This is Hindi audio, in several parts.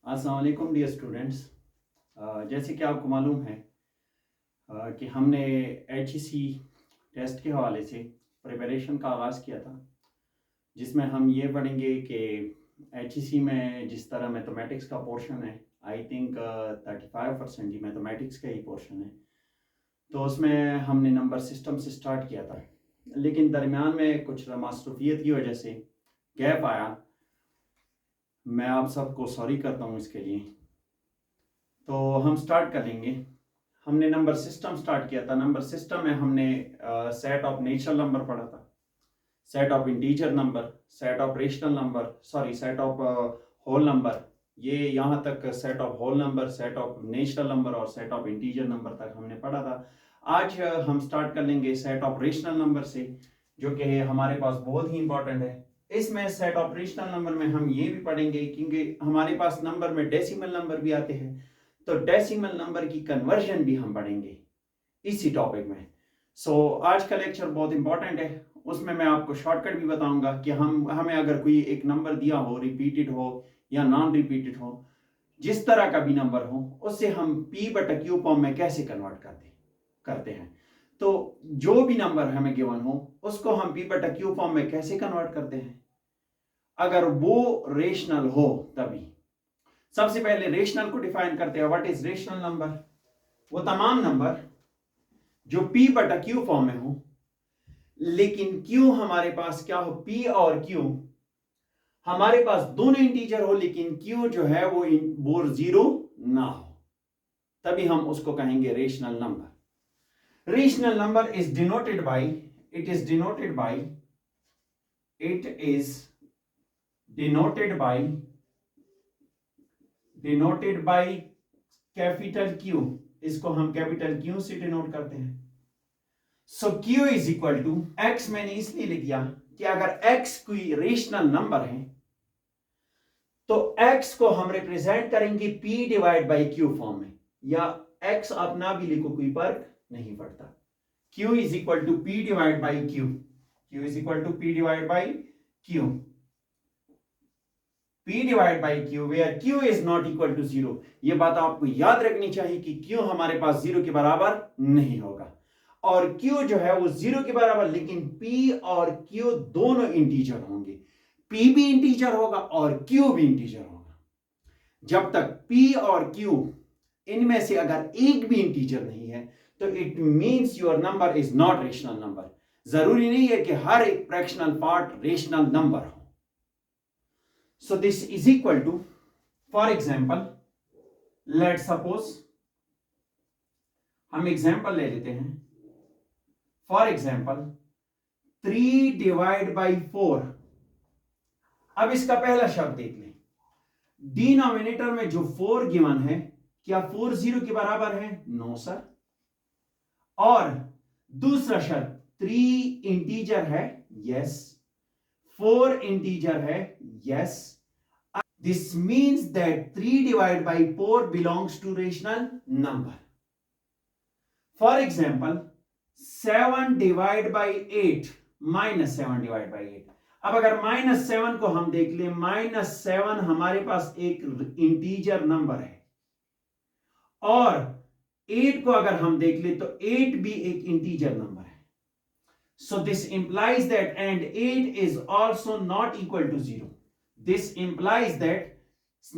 अस्सलाम वालेकुम डियर स्टूडेंट्स। जैसे कि आपको मालूम है कि हमने HEC टेस्ट के हवाले से प्रिपरेशन का आगाज़ किया था, जिसमें हम ये पढ़ेंगे कि HEC में जिस तरह मैथमेटिक्स का पोर्शन है, आई थिंक 35% ही मैथमेटिक्स का ही पोर्शन है। तो उसमें हमने नंबर सिस्टम से स्टार्ट किया था, लेकिन दरमियान में कुछ मसरूफियत की वजह से गैप आया। मैं आप सबको सॉरी करता हूँ इसके लिए। तो हम स्टार्ट करेंगे। हमने नंबर सिस्टम स्टार्ट किया था। नंबर सिस्टम में हमने सेट ऑफ नेचुरल नंबर पढ़ा था, set of integer number, set of rational number, sorry set of whole number, ये यहाँ तक set of whole number, set of natural number और सेट ऑफ इंटीजर नंबर तक हमने पढ़ा था। आज हम स्टार्ट कर लेंगे सेट ऑफ रेशनल नंबर से, जो कि हमारे पास बहुत ही इंपॉर्टेंट है। इसमें सेट ऑफ रेशनल नंबर में हम ये भी पढ़ेंगे, क्योंकि हमारे पास नंबर में डेसिमल नंबर भी आते हैं, तो डेसिमल नंबर की कन्वर्जन भी हम पढ़ेंगे इसी टॉपिक में। आज का लेक्चर बहुत इंपॉर्टेंट है। उसमें मैं आपको शॉर्टकट भी बताऊंगा कि हमें अगर कोई एक नंबर दिया हो, रिपीटेड हो या नॉन रिपीटेड हो, जिस तरह का भी नंबर हो, उससे हम P/Q फॉर्म में कैसे कन्वर्ट करते हैं। तो जो भी नंबर हमें गिवन हो, उसको हम P/Q फॉर्म में कैसे कन्वर्ट करते हैं, अगर वो रेशनल हो तभी। सबसे पहले रेशनल को डिफाइन करते हैं। What is rational number? वो तमाम नंबर जो P/Q फॉर्म में हो, लेकिन Q हमारे पास क्या हो, P और Q हमारे पास दोनों इंटीजर हो, लेकिन Q जो है वो जीरो ना हो, तभी हम उसको कहेंगे rational number. Rational number is denoted by it is denoted by it is denoted by capital Q। इसको हम कैपिटल Q से डिनोट करते हैं। So Q is equal to x। मैंने इसलिए लिख दिया कि अगर x कोई रेशनल नंबर है तो x को हम रिप्रेजेंट करेंगे P/Q फॉर्म में, या x आप ना भी लिखो, कोई फर्क नहीं पड़ता। Q is equal to P/Q। Q is equal to P/Q। P/Q where Q is not equal to 0। ये बात आपको याद रखनी चाहिए कि Q हमारे पास 0 के बराबर नहीं होगा, और Q जो है वो 0 के बराबर, लेकिन P और Q दोनों इंटीजर होंगे। P भी इंटीजर होगा और Q भी इंटीजर होगा। जब तक P और Q इनमें से अगर एक भी इंटीजर नहीं है, तो it means your number is not rational number. जरूरी नहीं है कि हर एक फ्रैक्शनल पार्ट रेशनल नंबर हो। So this is equal to, for example, let's suppose हम एग्जाम्पल ले लेते हैं। For example 3/4। अब इसका पहला शब्द देख लें। डिनोमिनेटर में जो 4 गिवन है, क्या 4 0 के बराबर है? No sir. और दूसरा शब्द 3 इंटीजर है, यस। 4 इंटीजर है, yes. This means that 3/4 belongs to rational number. For example, 7/8 minus 7/8। अब अगर -7 को हम देख लें, -7 हमारे पास एक इंटीजर नंबर है, और 8 को अगर हम देख लें तो 8 भी एक इंटीजर नंबर है। So this implies that and 8 is also not equal to 0. This implies that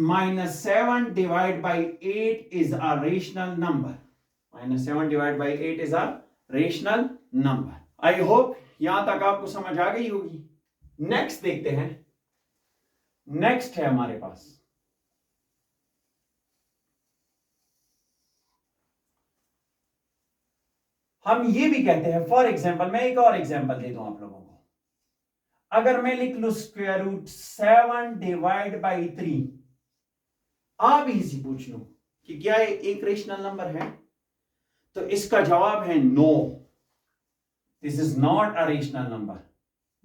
-7/8 is a rational number. -7/8 is a rational number. I hope यहां तक आपको समझ आ गई होगी। नेक्स्ट देखते हैं। नेक्स्ट है हमारे पास हम ये भी कहते हैं, फॉर एग्जाम्पल मैं एक और एग्जाम्पल दे दूं आप लोगों को। अगर मैं लिख लू √7/3, आप इसी पूछ लो कि क्या ये एक रेशनल नंबर है, तो इसका जवाब है no. This is not a rational number.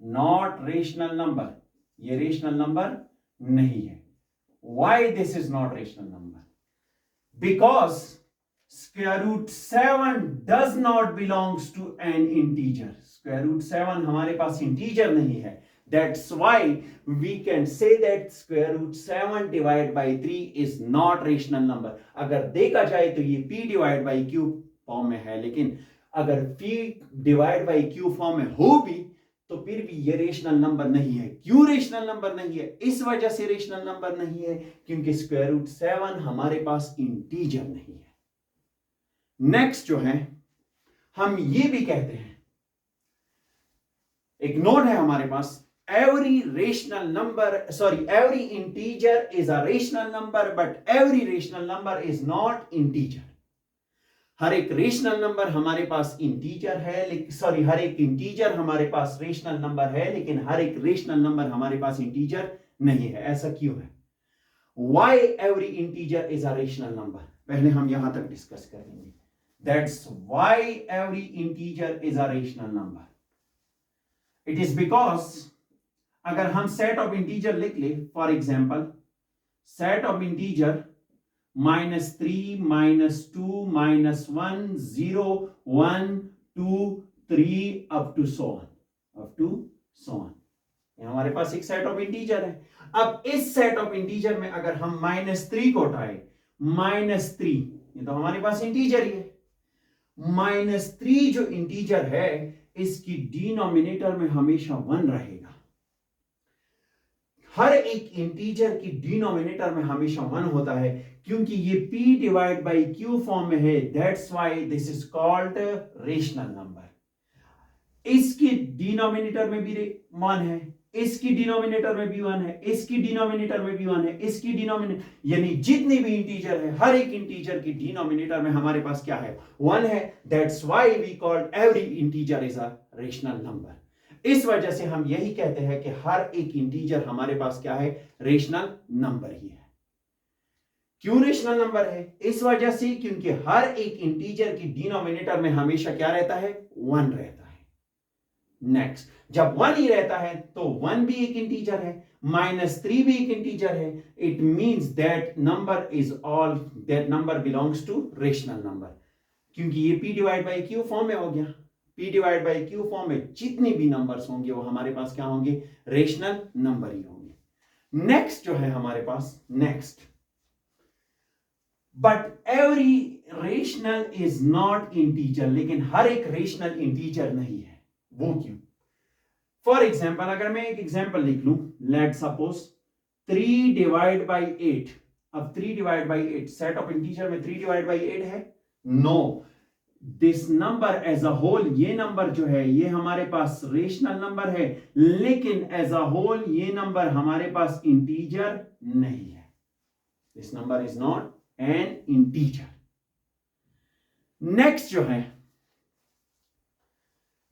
Not rational number, ये रेशनल नंबर नहीं है। Why this is not rational number? Because √7 does not belongs to an integer. √7 हमारे पास इंटीजर नहीं है। That's why we can say that square root 7 divided by 3 is not rational number. अगर देखा जाए तो ये p divided by q form में है, लेकिन अगर p divided by q form में हो भी तो फिर भी ये रेशनल नंबर नहीं है. क्यों रेशनल नंबर नहीं है? इस वजह से रेशनल नंबर नहीं है क्योंकि स्क्वायर रूट 7 हमारे पास इंटीजर नहीं है. नेक्स्ट जो है, हम ये भी कहते हैं, एक नोट है हमारे पास, every integer is a rational number but every rational number is not integer. हर एक रेशनल नंबर हमारे पास इंटीजर है, लेकिन हर एक इंटीजर हमारे पास रेशनल नंबर है, लेकिन हर एक रेशनल नंबर हमारे पास इंटीजर नहीं है. ऐसा क्यों है? Why every integer is a rational number? पहले हम यहां तक डिस्कस करेंगे. That's why every integer is a rational number. It is because अगर हम सेट ऑफ इंटीजर लिख ले, for example set of integer -3 -2 -1 0 1 2 3 up to so on, ये हमारे पास एक सेट ऑफ इंटीजर है. अब इस सेट ऑफ इंटीजर में अगर हम -3 को उठाए, -3 ये तो हमारे पास इंटीजर ही है. -3 जो इंटीजर है इसकी डिनोमिनेटर में हमेशा 1 रहेगा. हर एक इंटीजर की डिनोमिनेटर में हमेशा 1 होता है क्योंकि ये p divide by q form में है. That's why this is called rational number. इसकी डिनोमिनेटर में भी 1 है, इसकी डिनोमिनेटर में भी 1 है, इसकी डिनोमिनेटर में भी 1 है, इसकी डिनोमिनेटर, यानी जितने भी इंटीजर है हर एक इंटीजर की डिनोमिनेटर में हमारे पास क्या है? 1 है. That's why we called every integer is a rational number. इस वजह से हम यही कहते हैं कि हर एक इंटीजर हमारे पास क्या है? रेशनल नंबर ही है. क्यों रेशनल नंबर है? इस वजह से क्योंकि हर एक इंटीजर की डिनोमिनेटर में हमेशा क्या रहता है? 1 रहता है. नेक्स्ट, जब 1 ही रहता है तो 1 भी एक इंटीजर है, -3 भी एक इंटीजर है. It means that number belongs to rational number, क्योंकि ये p divide by q form में हो गया. p divide by q form में जितने भी नंबर्स होंगे वो हमारे पास क्या होंगे? रेशनल नंबर ही होंगे. नेक्स्ट जो है हमारे पास, next, but every rational is not integer. लेकिन हर एक रेशनल इंटीजर नहीं है. वो क्यों? फॉर एग्जाम्पल अगर मैं एक एग्जाम्पल लिख लूं, लेट सपोज 3 डिवाइड बाई 8. अब 3 divide by 8 set of integer में 3 डिवाइड बाई 8 है? No. This number as a whole, ये नंबर जो है ये हमारे पास रेशनल नंबर है, लेकिन एज अ होल ये नंबर हमारे पास इंटीजर नहीं है. This number is not an integer. Next जो है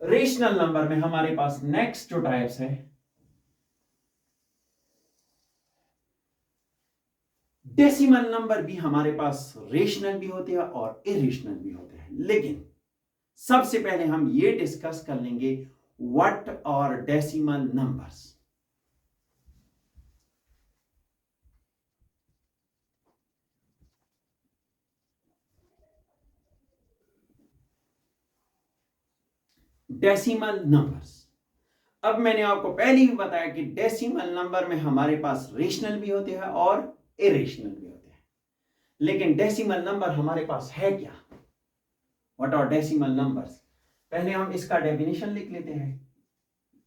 रेशनल नंबर में हमारे पास नेक्स्ट जो टाइप्स है, डेसिमल नंबर भी हमारे पास रेशनल भी होते हैं और इरेशनल भी होते हैं. लेकिन सबसे पहले हम ये डिस्कस कर लेंगे what are decimal numbers. Decimal numbers. अब मैंने आपको पहले ही बताया कि डेसिमल नंबर में हमारे पास रेशनल भी होते हैं और इरेशनल भी होते हैं. लेकिन डेसिमल नंबर हमारे पास है क्या? What are decimal numbers? पहले हम इसका डेफिनेशन लिख लेते हैं.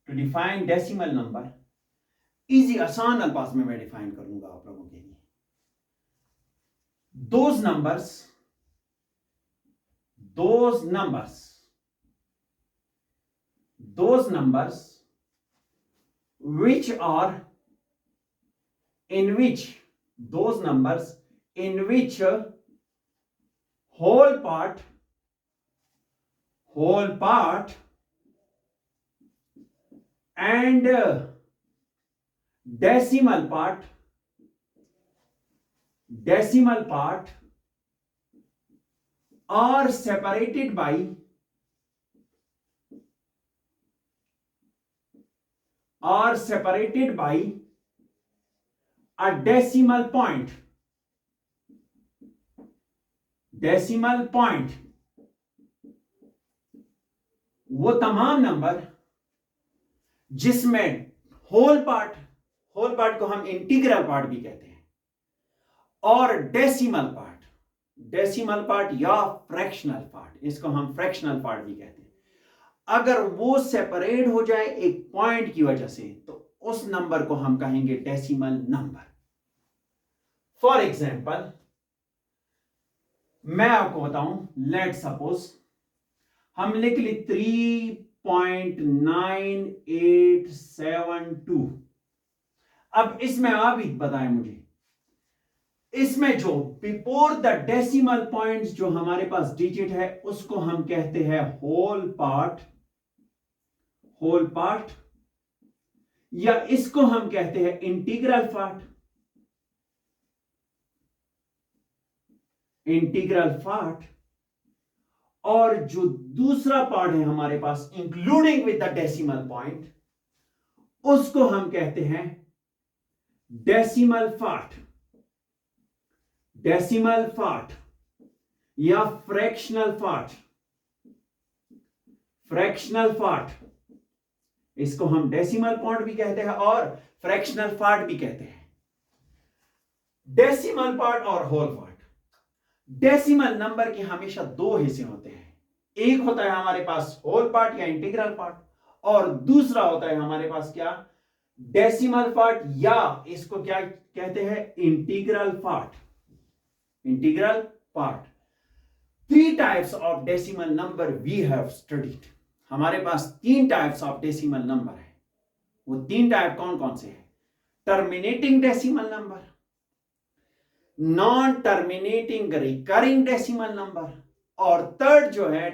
To define decimal number, easy आसान अल्फाज में मैं डिफाइन करूंगा आप लोगों के लिए. Those numbers which are in which whole part and decimal part are separated by a decimal point. वो तमाम नंबर जिसमें होल पार्ट को हम इंटीग्रल पार्ट भी कहते हैं, और डेसिमल पार्ट या फ्रैक्शनल पार्ट, इसको हम फ्रैक्शनल पार्ट भी कहते हैं। अगर वो सेपरेट हो जाए एक पॉइंट की वजह से तो उस नंबर को हम कहेंगे डेसिमल नंबर। फॉर एग्जाम्पल मैं आपको बताऊं, लेट सपोज हम लिख ली 3.9872। अब इसमें आप ही बताएं मुझे, इसमें जो बिफोर द डेसिमल पॉइंट्स जो हमारे पास डिजिट है उसको हम कहते हैं होल पार्ट, या इसको हम कहते हैं इंटीग्रल पार्ट, और जो दूसरा पार्ट है हमारे पास including with the decimal point, उसको हम कहते हैं डेसिमल पार्ट या फ्रैक्शनल पार्ट। इसको हम डेसिमल पॉइंट भी कहते हैं और फ्रैक्शनल पार्ट भी कहते हैं। डेसिमल पार्ट और होल पार्ट। डेसिमल नंबर के हमेशा दो हिस्से होते हैं, एक होता है हमारे पास होल पार्ट या इंटीग्रल पार्ट, और दूसरा होता है हमारे पास क्या, डेसिमल पार्ट, या इसको क्या कहते हैं, integral part. 3 types of decimal number we have studied. हमारे पास 3 टाइप्स ऑफ डेसिमल नंबर है। वो 3 टाइप कौन कौन से हैं? Terminating decimal number, non terminating recurring decimal number, और थर्ड जो है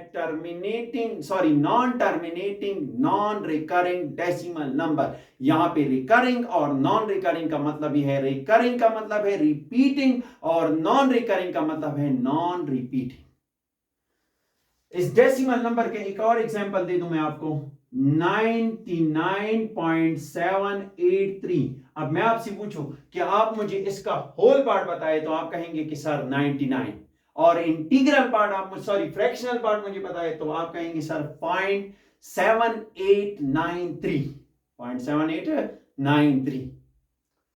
non terminating non recurring decimal number. यहां पे रिकरिंग और नॉन रिकरिंग का मतलब ही है, रिकरिंग का मतलब है रिपीटिंग और नॉन रिकरिंग का मतलब है नॉन रिपीटिंग। इस डेसिमल नंबर के एक और एग्जांपल दे दूं मैं आपको, 99.783। अब मैं आपसे पूछूं कि आप मुझे इसका होल पार्ट बताए तो आप कहेंगे कि सर 99, और इंटीग्रल पार्ट फ्रैक्शनल पार्ट मुझे बताए तो आप कहेंगे सर 0.7893।